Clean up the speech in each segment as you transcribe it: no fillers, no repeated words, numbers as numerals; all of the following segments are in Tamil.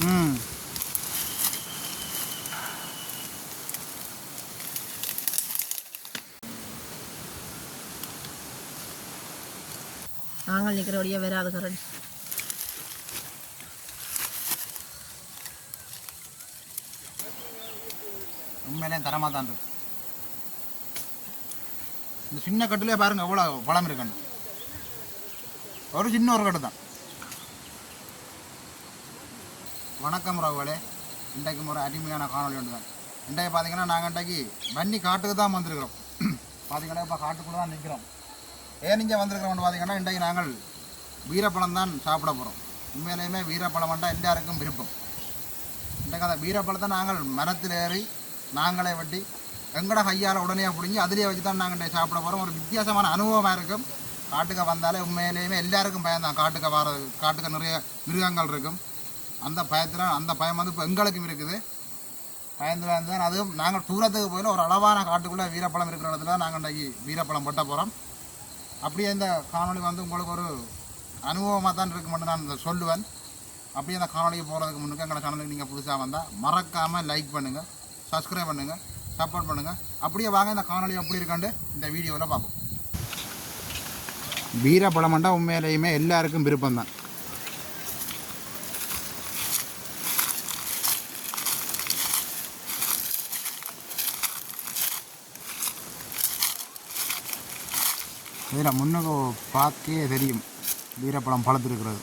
ம் நாங்கள் நிற்கிறபடியே வராது கரடி. உண்மையிலே தரமாக தான் இருக்கு. இந்த சின்ன கட்டுலேயே பாருங்க எவ்வளோ பழம் இருக்குன்னு. ஒரு சின்ன ஒரு கட்டு தான். வணக்கம் ராகுலே, இன்றைக்கு ஒரு அருமையான காணொலி ஒன்று தான். இன்றைக்கு பார்த்தீங்கன்னா நாங்கள் இன்றைக்கு வன்னி காட்டுக்கு தான் வந்திருக்கிறோம். பார்த்தீங்கன்னா இப்போ காட்டுக்குள்ளே தான் நிற்கிறோம். ஏன் இங்கே வந்திருக்கிறோம்னு பார்த்தீங்கன்னா இன்றைக்கு நாங்கள் வீரப்பழம் தான் சாப்பிட போகிறோம். உண்மையிலேயுமே வீரப்பழம் வந்தால் எல்லாருக்கும் விருப்பம். இன்றைக்கு அந்த வீரப்பழத்தை நாங்கள் மரத்தில் ஏறி நாங்களே வெட்டி எங்கட கையால் உடனே பிடிஞ்சி அதிலே வச்சு தான் நாங்கள் சாப்பிட போகிறோம். ஒரு வித்தியாசமான அனுபவமாக இருக்கும். காட்டுக்கு வந்தாலே உண்மையிலேயுமே எல்லாருக்கும் பயம் தான். காட்டுக்கு வர்றது, காட்டுக்கு நிறைய மிருகங்கள் இருக்கும். அந்த பயம் வந்து இப்போ எங்களுக்கும் இருக்குது. பயந்து தான். அதுவும் நாங்கள் தூரத்துக்கு போயில ஒரு அளவான காட்டுக்குள்ளே வீரப்பழம் இருக்கிற இடத்துல நாங்கள் இன்றைக்கி வீரப்பழம் வெட்ட போகிறோம். அப்படியே இந்த காணொலி வந்து உங்களுக்கு ஒரு அனுபவமாக தான் இருக்குமென்று நான் சொல்லுவேன். அப்படியே அந்த காணொலிக்கு போகிறதுக்கு முன்னுக்கு எங்களை சேனலுக்கு நீங்கள் புதுசாக வந்தால் மறக்காமல் லைக் பண்ணுங்கள், சப்ஸ்கிரைப் பண்ணுங்கள், சப்போர்ட் பண்ணுங்கள். அப்படியே வாங்க இந்த காணொலி எப்படி இருக்காண்டு இந்த வீடியோவில் பார்ப்போம். வீரப்பழம்ண்டா உண்மையிலேயுமே எல்லாருக்கும் விருப்பம் தான். இதில் முன்னுக்கு பார்க்கவே தெரியும் வீரப்பழம் பழத்திருக்கிறது.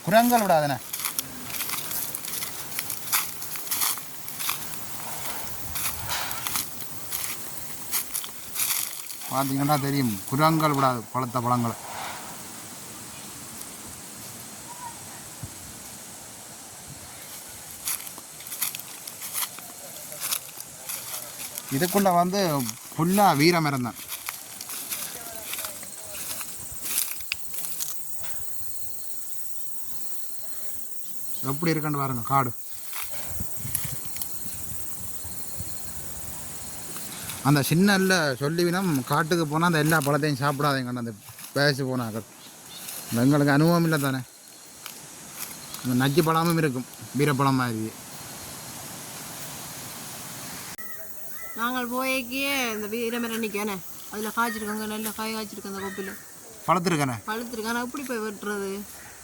குரங்கள் விடாதுண்ணே. பார்த்தீங்கன்னா தெரியும் குரங்கள் விடாது பழுத்த பழங்களை. இதுக்குள்ள வந்து ஃபுல்லாக வீரமரம் தான். எப்படி இருக்குன்னு பாருங்க காடு. அந்த சின்னல்ல சொல்லிவினம் காட்டுக்கு போனால் அந்த எல்லா பழத்தையும் சாப்பிடாதீங்கன்னு அந்த பேசி போனாங்க. எங்களுக்கு அனுபவம் இல்லை தானே. அந்த நச்சு பழமும் இருக்கும் வீரப்பழம் மாதிரி. நாங்கள் போய்க்கே இந்த வீரமரம் நிற்கானே அதில் காய்ச்சிருக்காங்க, நல்ல காய் காய்ச்சிருக்கு. அந்த கொப்பில் பழுத்திருக்கானே பழுத்திருக்கானே. எப்படி போய் வெட்டுறது?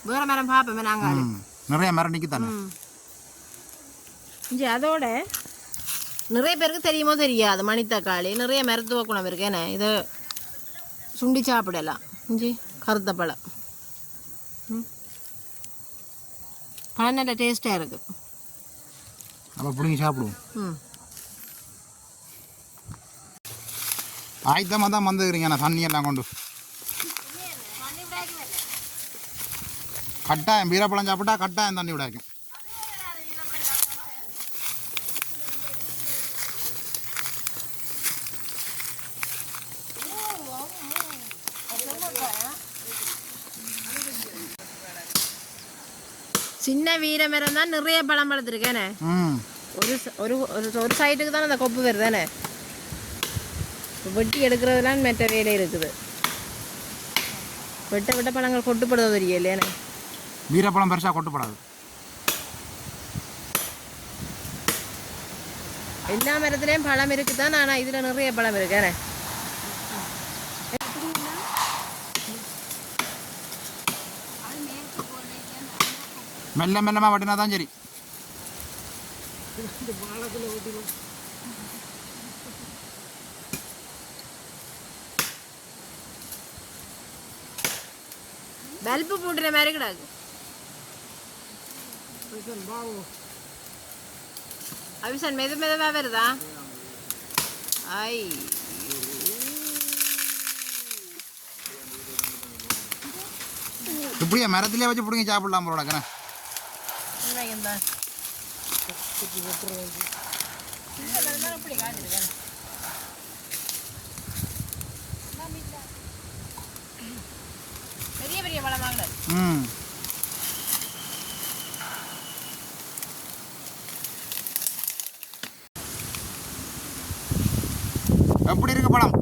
வேறு மரம் பார்ப்போமே நாங்கள். நிறைய மரம் நிற்கத்தானே. இஞ்சி அதோட நிறைய பேருக்கு தெரியுமோ தெரியாது, மணித்தக்காளி நிறைய மருத்துவ குணம் இருக்கேனே. இதை சுண்டி சாப்பிடலாம். இஞ்சி கருத்த பழம் பழம் நல்ல டேஸ்ட்டாக இருக்குது. அப்போ பிடிங்கி சாப்பிடுவோம். ஆயத்தமாக தான் வந்துக்கிறீங்க. நான் தண்ணியெல்லாம் கொண்டு கட்டாயம் வீரப்பழம் சாப்பிட்டா கட்டாயம் தண்ணி விடாக்கும். சின்ன வீரமரம் தான் நிறைய பழம் பழுத்திருக்கேனே. ஒரு ஒரு சைட்டுக்கு தான் அந்த கொப்பு வருதானே. வெட்டி எடுக்கிறதுலாம் மெட்ட வேலை இருக்குது. வெட்ட பழங்கள் கொட்டுப்படுவது இல்லையானே. வீரப்பழம் பெருசாக கொட்டுப்படாது. எல்லா மரத்துலேயும் பழம் இருக்குதான். ஆனால் இதில் நிறைய பழம் இருக்கேனே. மெல்ல மெல்லமாக வெட்டினா தான் சரி. பல்பு போட்டுற மாதிரி கிடாது. அவிசன் மெதுவா வருதா? ஐ இப்படியே மரத்திலே வச்சு பிடிங்க சாப்பிடலாம் போல கண்ணா. பெரிய பெரிய பழமாங்க. எப்படி இருக்கு பழம்?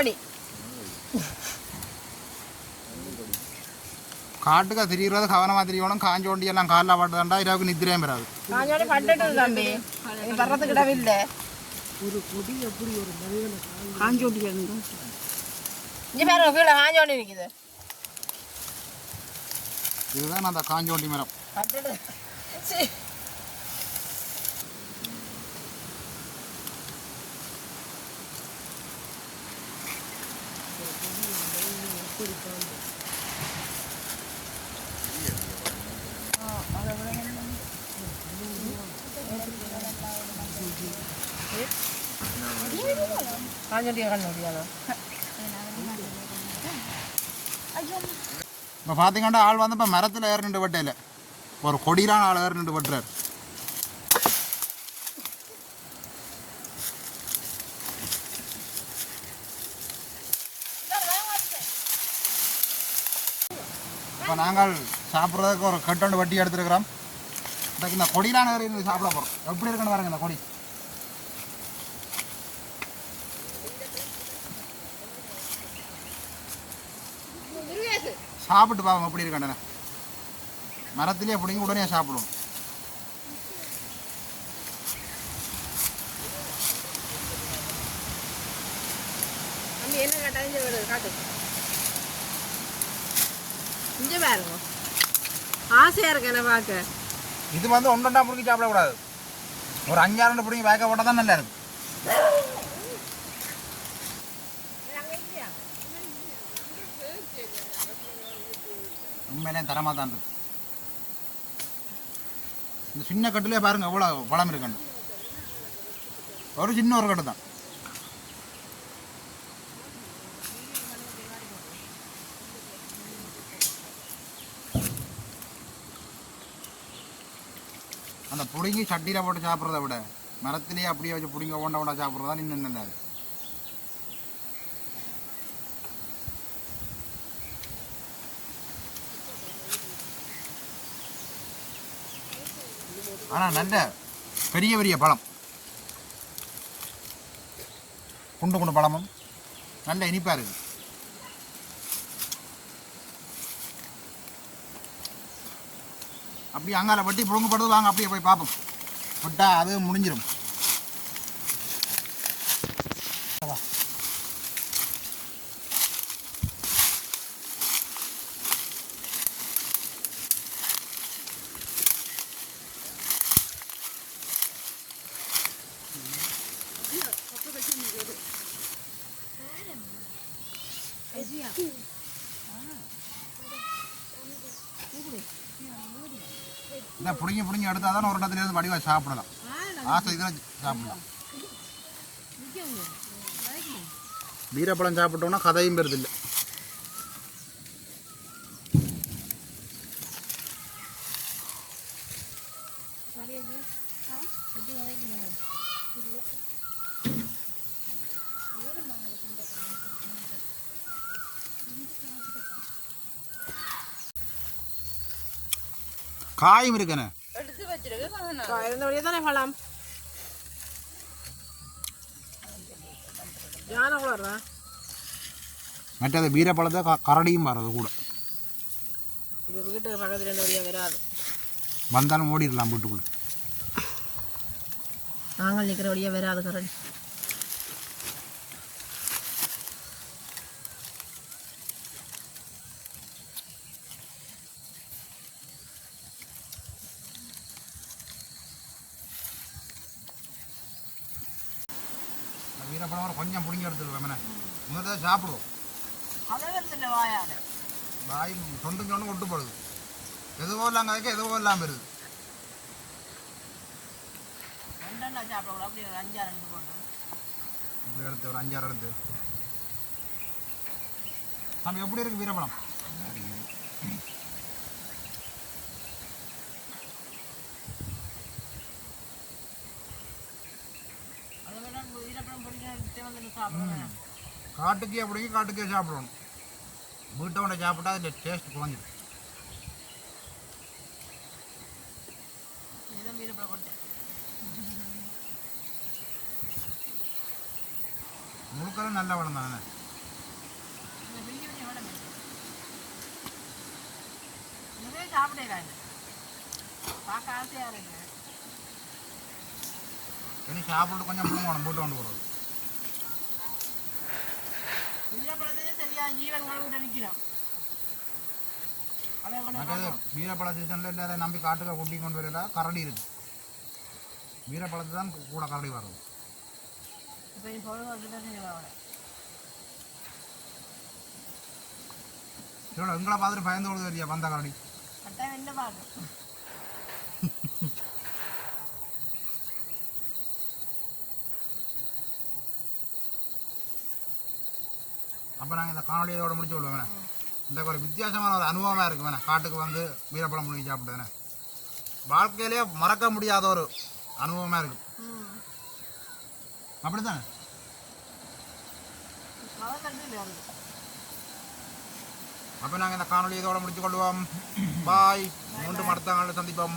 கொடி காட்டுக்கு திரிகிறது கவனமாக திரியணும். காஞ்சோண்டி எல்லாம் காலில் பட்டுதாண்டா இரவுக்கு நித்திரையும் பெறாது. காஞ்சோண்டி பட்டுட்டு தம்பி வர்றதுக்கு இடவில்லை. காஞ்சோட்டி இருந்து இங்கே பாருங்க கீழே காஞ்சோண்டி நிற்குது. இதுதான் அந்த காஞ்சோண்டி மரம். பட்டுட்டு சீ. காஞ்சோண்டியை கண்டுபிடியாதோ இப்போ பார்த்தீங்கன்னா ஆள் வந்து இப்போ மரத்தில் ஏற நின்று வெட்டையில் ஒரு கொடியிலான ஆள் ஏற நின்று வெட்டுறாரு. இப்போ நாங்கள் சாப்பிட்றதுக்கு ஒரு கட்டொண்டு வட்டி எடுத்துருக்கிறோம். இதுக்கு இந்த கொடியிலான ஏறி சாப்பிட போகிறோம். எப்படி இருக்குன்னு பாருங்க இந்த கொடி. சாப்பிட்டு பாவம் எப்படி இருக்காண்டன. மரத்திலே பிடிங்கி உடனே சாப்பிடுவோம். என்ன கேட்டா இங்கே வருது காட்டு இங்கே பாருங்க. ஆசையாக இருக்கு என்ன பார்க்க. இது வந்து ஒன்றா பிடிங்கி சாப்பிடக்கூடாது. ஒரு 5-6 பிடிங்கி வேக போட்டால் தான் நல்லா இருக்கும். உண்மையிலே தரமாக தான் இருக்கு. இந்த சின்ன கட்டுலேயே பாருங்க எவ்வளோ பழம் இருக்குன்னு. ஒரு சின்ன ஒரு கட்டு தான். அந்த பிடுங்கி சட்டியில் போட்டு சாப்பிட்றத விட மரத்திலேயே அப்படியே வச்சு பிடுங்கி ஒவ்வொன்றா சாப்பிட்றது தான் இன்னும் நல்லா இருக்கு. ஆனால் நல்ல பெரிய பெரிய பழம், குண்டு குண்டு பழமும் நல்ல இனிப்பாக இருக்குது. அப்படியே அங்கால வட்டி புழுங்கப்படுது. வாங்க அப்படியே போய் பார்ப்போம். விட்டா அது முடிஞ்சிடும். இல்லை பிடிங்கி பிடிங்கி எடுத்தால் தான் ஒரு இடத்துலேருந்து வடிவாக சாப்பிடலாம். ஆசை இதில் சாப்பிடலாம். வீரப்பழம் சாப்பிட்டோம்னா கதையும் பெறுதில்லை. காயும் இருக்குண்ணே. எடுத்து வச்சிருக்கு இருந்த வழியே தானே பழம். யானை கூட வருவா. மற்றது வீரப்பழத்தை கரடியும் வர்றது கூட. இது வீட்டுக்கு பக்கத்தில் 2 வழியாக வராது. வந்தாலும் ஓடிடலாம் வீட்டுக்குள்ளே. நாங்கள் நிற்கிற வழியாக வராது கரடி. வீரப்பழம் கொஞ்சம் பிடிங்கி எடுத்துருவேன். முதல்ல சாப்பிடுவோம். வாய் சொந்துங்க ஒன்று கொட்டு போடுது. எதுவோ இல்லாங்க வைக்க எதுவோ இல்லாமல் இருக்குது. இப்படி எடுத்து ஒரு 5-6 எடுத்து. நம்ம எப்படி இருக்கு வீரப்பழம்? காட்டுக்கே பிடிக்கி காட்டுக்கே சாப்பிடணும். வீட்டை கொண்ட சாப்பிட்டா அதில் டேஸ்ட் குறைஞ்சிடும். முழுக்கெல்லாம் நல்ல பழம் தானே. இதுவே சாப்பிடலாம் பார்க்க ஆசையாக இருக்கு இனி சாப்பிட்டு கொஞ்சம் முழுங்கணும் போட்டு கொண்டு போகிறது வீரப்பழத்தையே சரியா ஜீவன்களும் நிற்கிறோம் மற்றது வீரப்பழ சீசனில் எல்லாரும் நம்பி காட்டுக்க கூட்டி கொண்டு வரல கரடி இருக்கு வீரப்பழத்தை தான் கூட கரடி வர்றது இப்போ நீ பொழுது இவ்வளோ எங்களை பார்த்துட்டு பயந்து கொண்டு வரியா வந்த கரடி கட்டாயம் என்ன பார்க்கும் அப்போ நாங்கள் இந்த காணொலியை இதோட முடிச்சு விடுவோம் இந்த ஒரு வித்தியாசமான ஒரு அனுபவமாக இருக்கு வேணா காட்டுக்கு வந்து வீரப்பழம் முழுங்கி சாப்பிட்டதுன்னு வாழ்க்கையிலேயே மறக்க முடியாத ஒரு அனுபவமாக இருக்கு அப்படித்தானே அப்போ நாங்கள் இந்த காணொலியை இதோட முடிச்சு கொள்வோம் பாய் மீண்டும் அடுத்த நாளில் சந்திப்போம்